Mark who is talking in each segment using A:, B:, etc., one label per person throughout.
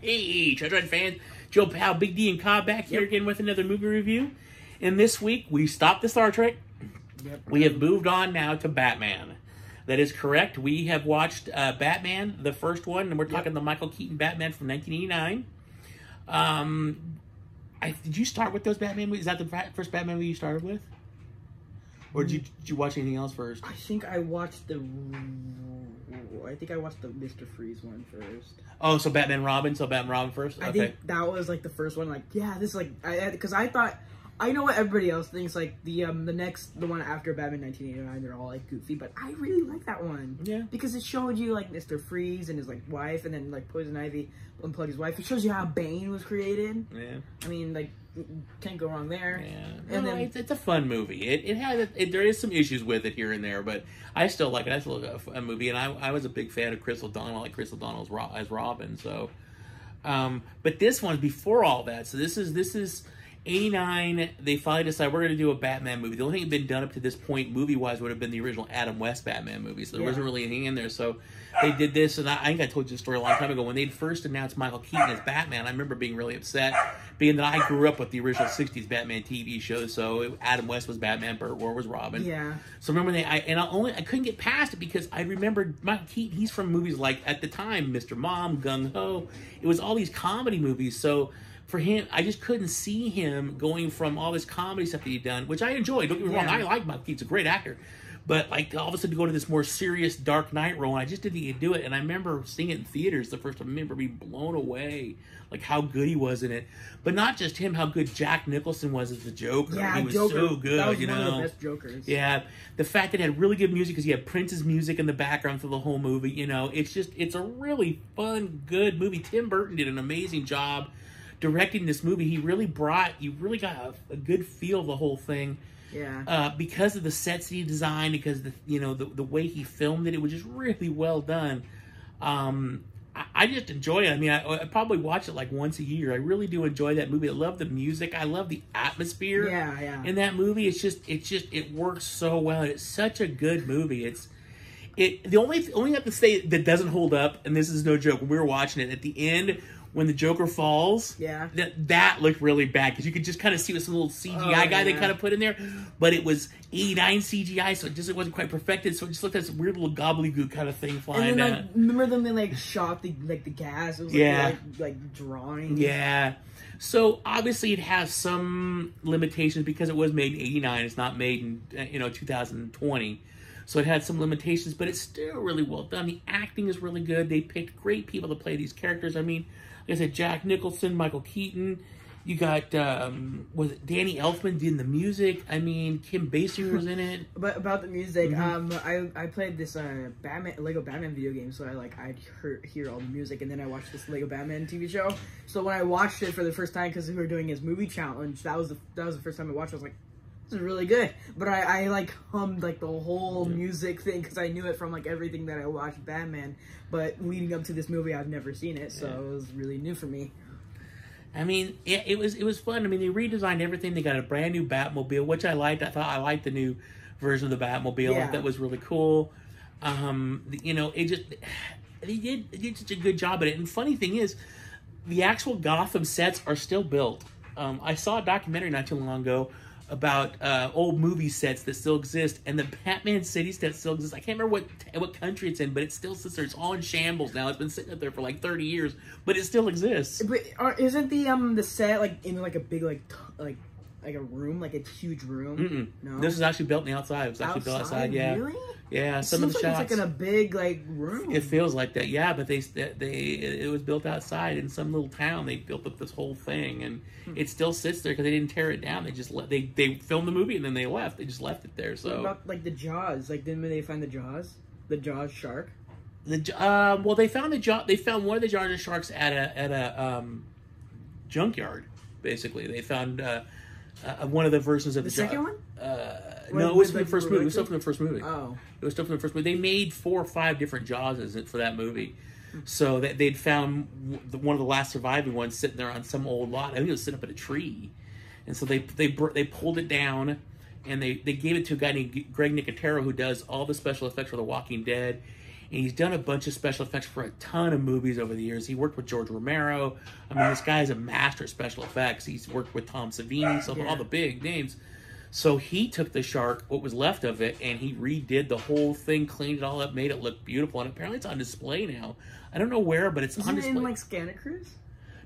A: Hey, Treasure Hunt fans, Joe Powell, Big D and Cobb back here again with another movie review. And this week, we stopped the Star Trek. We have moved on now to Batman. That is correct. We have watched Batman, the first one, and we're talking the Michael Keaton Batman from 1989. Did you start with those Batman movies? Is that the first Batman movie you started with? Or did you watch anything else first?
B: I think I watched the Mr. Freeze one first.
A: Oh, so Batman Robin? So Batman Robin first? Okay.
B: I think that was like the first one. Like, yeah, this is like, because I thought, I know what everybody else thinks. Like the one after Batman 1989, they're all like goofy, but I really like that one. Yeah. Because it showed you like Mr. Freeze and his like wife, and then like Poison Ivy unplugged his wife. It shows you how Bane was created. Yeah. I mean, like, can't go wrong there. Yeah. And then
A: it's a fun movie. There is some issues with it here and there, but I still like it. I still like a movie, and I was a big fan of Chris O'Donnell. I like Chris O'Donnell as Robin. So, but this one's before all that. So this is 89. They finally decided we're going to do a Batman movie. The only thing that had been done up to this point, movie-wise, would have been the original Adam West Batman movie. So there wasn't really anything in there. So they did this, and I think I told you the story a long time ago. When they first announced Michael Keaton as Batman, I remember being really upset, being that I grew up with the original 60s Batman TV show. So Adam West was Batman, Burt Ward was Robin. Yeah. So remember I couldn't get past it because I remembered Michael Keaton. He's from movies like, at the time, Mr. Mom, Gung Ho. It was all these comedy movies. So for him, I just couldn't see him going from all this comedy stuff that he'd done, which I enjoyed. Don't get me wrong, I like Michael Keaton. He's a great actor. But like all of a sudden to go to this more serious Dark Knight role, and I just didn't think he'd do it. And I remember seeing it in theaters the first time. I remember being blown away, like how good he was in it. But not just him, how good Jack Nicholson was as the Joker. Yeah, he was so good. That was one of the best Jokers. Yeah, the fact that it had really good music because you had Prince's music in the background for the whole movie. You know, it's a really fun, good movie. Tim Burton did an amazing job directing this movie. You really got a good feel of the whole thing. Yeah. Because of the sets he designed, because the way he filmed it, it was just really well done. I just enjoy it. I mean, I probably watch it like once a year. I really do enjoy that movie. I love the music. I love the atmosphere. In that movie. It works so well. It's such a good movie. The only thing I have to say that doesn't hold up, and this is no joke, when we were watching it at the end, when the Joker falls, that looked really bad because you could just kind of see with some little CGI guy they kind of put in there, but it was 89 CGI, so it wasn't quite perfected, so it just looked like this weird little gobbledygook kind of thing flying.
B: And then, like, remember them they like shot the gas? It was like drawing.
A: Yeah. So obviously it has some limitations because it was made in 89. It's not made in 2020. So it had some limitations, but it's still really well done. The acting is really good. They picked great people to play these characters. I mean, like I said, Jack Nicholson, Michael Keaton. You got, was it Danny Elfman doing the music? I mean, Kim Basinger was in it.
B: But about the music, I played this Lego Batman video game, so I'd hear all the music, and then I watched this Lego Batman TV show. So when I watched it for the first time, because we were doing his movie challenge, that was the first time I watched it. I was like, this is really good. But I like hummed like the whole music thing because I knew it from like everything that I watched Batman. But leading up to this movie, I've never seen it, so it was really new for me.
A: I mean, it was fun. I mean, they redesigned everything. They got a brand new Batmobile, which I liked. I liked the new version of the Batmobile. Yeah. That was really cool. They did such a good job at it. And funny thing is, the actual Gotham sets are still built. I saw a documentary not too long ago about old movie sets that still exist, and the Batman City set still exists. I can't remember what country it's in, but it still sits there. It's all in shambles now. It's been sitting up there for like 30 years, but it still exists.
B: But isn't the set like in like a big like a room, like a huge room? No,
A: this is actually built on the outside. It was actually built outside. Yeah, really? Yeah, some of the shots.
B: It's like in a big like room.
A: It feels like that. Yeah, but it was built outside in some little town. They built up this whole thing, and it still sits there because they didn't tear it down. They just they filmed the movie and then they left. They just left it there. So
B: what about like the Jaws? Like, didn't they find the Jaws? The Jaws shark?
A: Well, they found They found one of the Jaws sharks at a junkyard. Basically, they found one of the versions of
B: the second one.
A: No, it was from the first movie. It was still from the first movie. Oh. It was still from the first movie. They made 4 or 5 different Jawses for that movie. So they'd found one of the last surviving ones sitting there on some old lot. I think it was sitting up in a tree. And so they pulled it down, and they gave it to a guy named Greg Nicotero, who does all the special effects for The Walking Dead. And he's done a bunch of special effects for a ton of movies over the years. He worked with George Romero. I mean, this guy's a master of special effects. He's worked with Tom Savini, so all the big names. So he took the shark, what was left of it, and he redid the whole thing, cleaned it all up, made it look beautiful, and apparently it's on display now. I don't know where, but it's on display.
B: Isn't it in, like, Santa Cruz?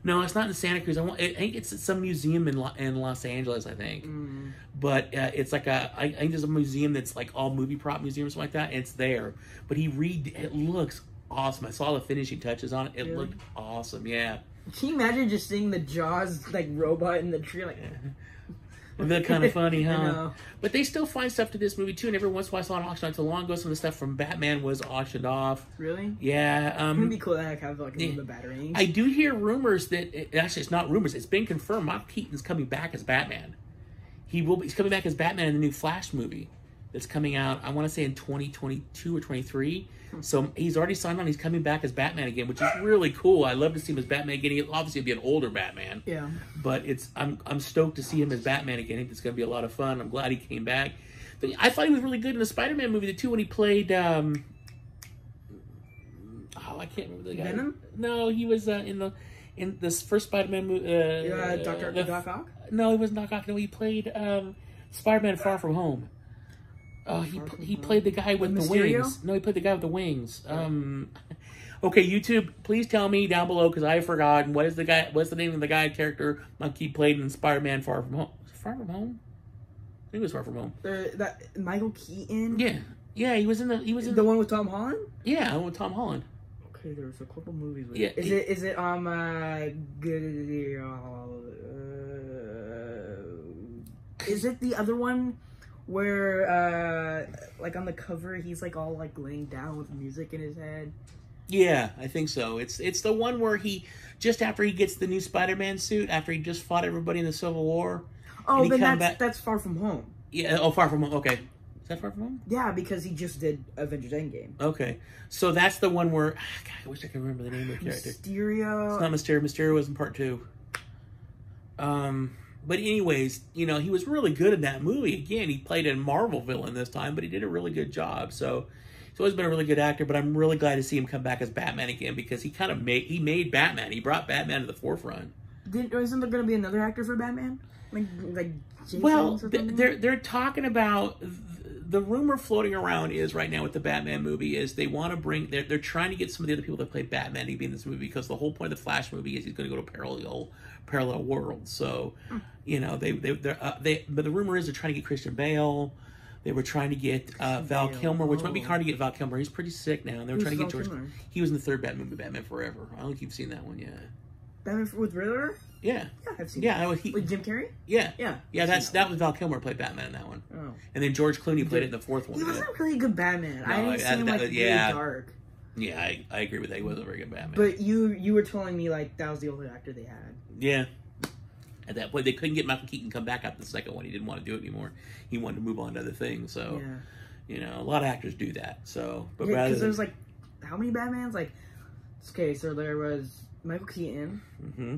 A: No, it's not in Santa Cruz. I think it's at some museum in Los Angeles, I think. But it's like I think there's a museum that's like all movie prop museum or something like that, and it's there. But it looks awesome. I saw the finishing touches on it. It looked awesome, yeah.
B: Can you imagine just seeing the Jaws, like, robot in the tree, like...
A: It'd be kind of funny, huh? But they still find stuff to this movie, too, and every once in a while I saw an auction not too long ago. Some of the stuff from Batman was auctioned off.
B: Really?
A: Yeah.
B: It'd be cool to have, like, the batteries.
A: I do hear rumors that... Actually, it's not rumors. It's been confirmed. Michael Keaton's coming back as Batman. He's coming back as Batman in the new Flash movie that's coming out, I want to say, in 2022 or 23. So he's already signed on. He's coming back as Batman again, which is really cool. I love to see him as Batman again. He'll obviously be an older Batman.
B: Yeah.
A: But I'm stoked to see him as Batman again. I think it's going to be a lot of fun. I'm glad he came back. But I thought he was really good in the Spider-Man movie too when he played. I can't remember the guy.
B: Venom?
A: No, he was in this first Spider-Man movie.
B: Doc Ock?
A: No, he was Doc Ock. No, he played Spider-Man Far From Home. He played the guy with the wings. No, he played the guy with the wings. Okay, YouTube, please tell me down below because I've forgotten what's the name of the guy character Monkey played in Spider-Man Far From Home? Was it Far From Home? I think it was Far From Home.
B: That Michael Keaton.
A: Yeah, he was in
B: the one with Tom Holland.
A: Yeah, the one with Tom Holland.
B: Okay, there was a couple movies with
A: it.
B: Is it is it the other one where like on the cover he's like all like laying down with music in his head?
A: Yeah, I think so. It's the one where he just after he gets the new Spider-Man suit after he just fought everybody in the Civil War.
B: Oh, then that's Far From Home.
A: Yeah. Oh, Far From Home. Okay. Is that Far From Home?
B: Yeah, because he just did Avengers Endgame.
A: Okay. So that's the one where... God, I wish I could remember the name of the character.
B: Mysterio.
A: It's not Mysterio. Mysterio was in part 2. But anyways, you know, he was really good in that movie. Again, he played a Marvel villain this time, but he did a really good job. So he's always been a really good actor, but I'm really glad to see him come back as Batman again because he kind of made Batman. He brought Batman to the forefront.
B: Isn't there going to be another actor for Batman? Like Jason
A: well, they're talking about... The rumor floating around is right now with the Batman movie is they want to bring they're trying to get some of the other people that played Batman to be in this movie because the whole point of the Flash movie is he's going to go to parallel worlds. So, you know, but the rumor is they're trying to get Christian Bale. They were trying to get Val Kilmer, which might be hard to get Val Kilmer. He's pretty sick now. And they were trying to get George. He was in the third Batman movie, Batman Forever. I don't think you've seen that one yet.
B: Batman with Riddler?
A: Yeah.
B: Yeah, I've seen
A: with
B: Jim Carrey?
A: Yeah.
B: Yeah.
A: Yeah, that was Val Kilmer played Batman in that one. Oh. And then George Clooney played it in the fourth one.
B: He wasn't really a good Batman. No, I didn't see him really dark.
A: Yeah, I agree with that. He wasn't a very good Batman.
B: But you were telling me like that was the only actor they had.
A: Yeah. At that point, they couldn't get Michael Keaton come back after the second one. He didn't want to do it anymore. He wanted to move on to other things. So, you know, a lot of actors do that. So, but rather
B: because there's like how many Batmans? Like, okay, so there was Michael Keaton. Mm-hmm.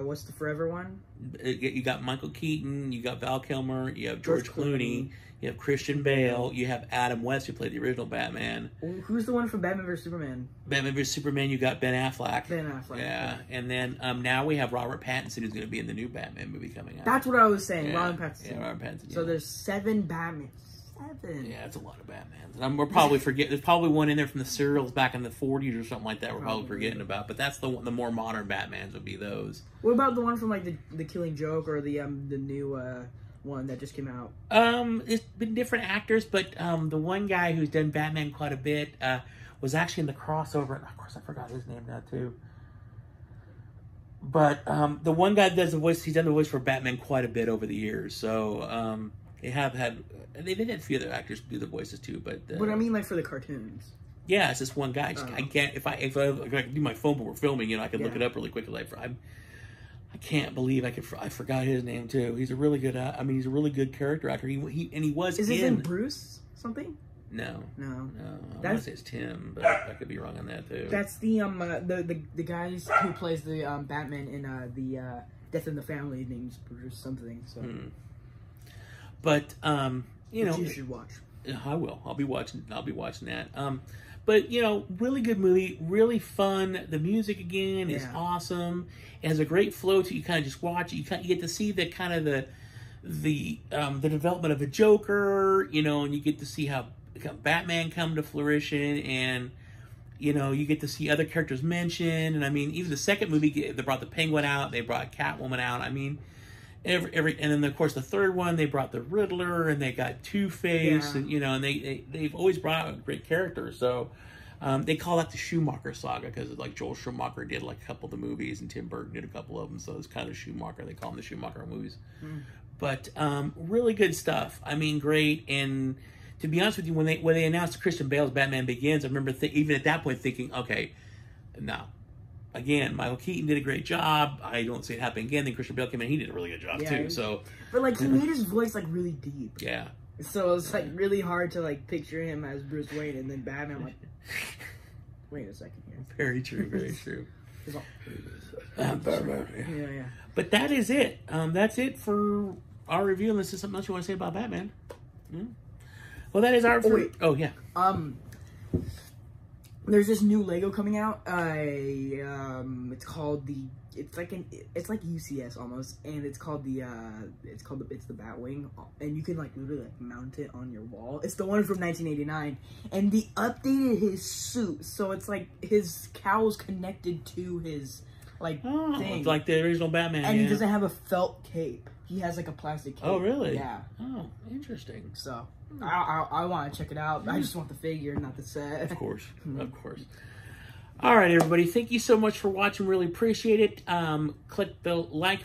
B: What's the forever one?
A: You got Michael Keaton, you got Val Kilmer, you have George Clooney, you have Christian Bale, you have Adam West who played the original Batman.
B: Who's the one from Batman vs Superman?
A: Batman vs Superman, you got Ben Affleck.
B: Ben Affleck.
A: Yeah, and then now we have Robert Pattinson who's going to be in the new Batman movie coming out.
B: That's what I was saying, Robert Pattinson.
A: Yeah, Robert Pattinson.
B: So there's 7 Batmans. 7.
A: Yeah, that's a lot of Batmans. And we're probably forgetting. There's probably one in there from the serials back in the 40s or something like that. We're probably forgetting about. But that's the more modern Batmans would be those.
B: What about the one from like the Killing Joke or the new one that just came out?
A: It's been different actors, but the one guy who's done Batman quite a bit was actually in the crossover. And of course, I forgot his name now too. But the one guy that does the voice, he's done the voice for Batman quite a bit over the years. So they've had a few other actors do the voices too. But
B: I mean, like for the cartoons.
A: Yeah, it's just one guy. I can't if I could do my phone, but we're filming. You know, I could look it up really quickly. I can't believe I forgot his name too. He's a really good. He's a really good character actor. He was.
B: Is his name Bruce something?
A: No.
B: I
A: want to say it's Tim, but I could be wrong on that too.
B: That's the guys who plays the Batman in the Death in the Family names Bruce something. So,
A: but you know,
B: you should watch.
A: I will. I'll be watching that. But you know, really good movie, really fun. The music again is awesome. It has a great flow to you. Kind of just watch it. You get to see the kind of the development of a Joker, you know, and you get to see how Batman come to fruition, and you know, you get to see other characters mentioned. And I mean, even the second movie, they brought the Penguin out, they brought Catwoman out. I mean, and then of course the third one, they brought the Riddler, and they got Two-Face, and you know, and they've always brought out great characters. So they call that the Schumacher Saga because like Joel Schumacher did like a couple of the movies, and Tim Burton did a couple of them. So it's kind of Schumacher. They call them the Schumacher movies. But really good stuff. I mean, great. And to be honest with you, when they announced Christian Bale's Batman Begins, I remember even at that point thinking, okay, no. Again, Michael Keaton did a great job. I don't see it happen again. Then Christian Bale came in, he did a really good job too. So,
B: but like he made his voice like really deep.
A: Yeah.
B: So it's like really hard to like picture him as Bruce Wayne, and then Batman like, wait a second here.
A: Very true. Very true.
B: Yeah.
A: But that is it. That's it for our review. Unless there's something else you want to say about Batman. Well, that is our. Oh yeah.
B: There's this new Lego coming out. It's called it's like UCS almost, and it's the Batwing, and you can like literally like mount it on your wall. It's the one from 1989, and they updated his suit, so it's like his cowl's connected to his like thing.
A: It's like the original Batman,
B: and he doesn't have a felt cape. He has like a plastic cape.
A: Oh really?
B: Yeah.
A: Oh, interesting.
B: So. I want to check it out. I just want the figure, not the set.
A: Of course. Of course. All right, everybody. Thank you so much for watching. Really appreciate it. Click the like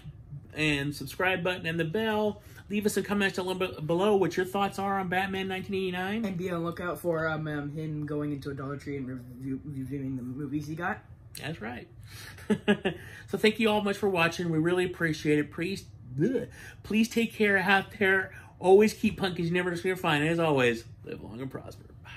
A: and subscribe button and the bell. Leave us a comment down below what your thoughts are on Batman 1989.
B: And be on the lookout for him going into a Dollar Tree and reviewing the movies he got.
A: That's right. So thank you all much for watching. We really appreciate it. Please take care out there. Always keep pumpkins. You never just gonna find. And as always, live long and prosper. Bye.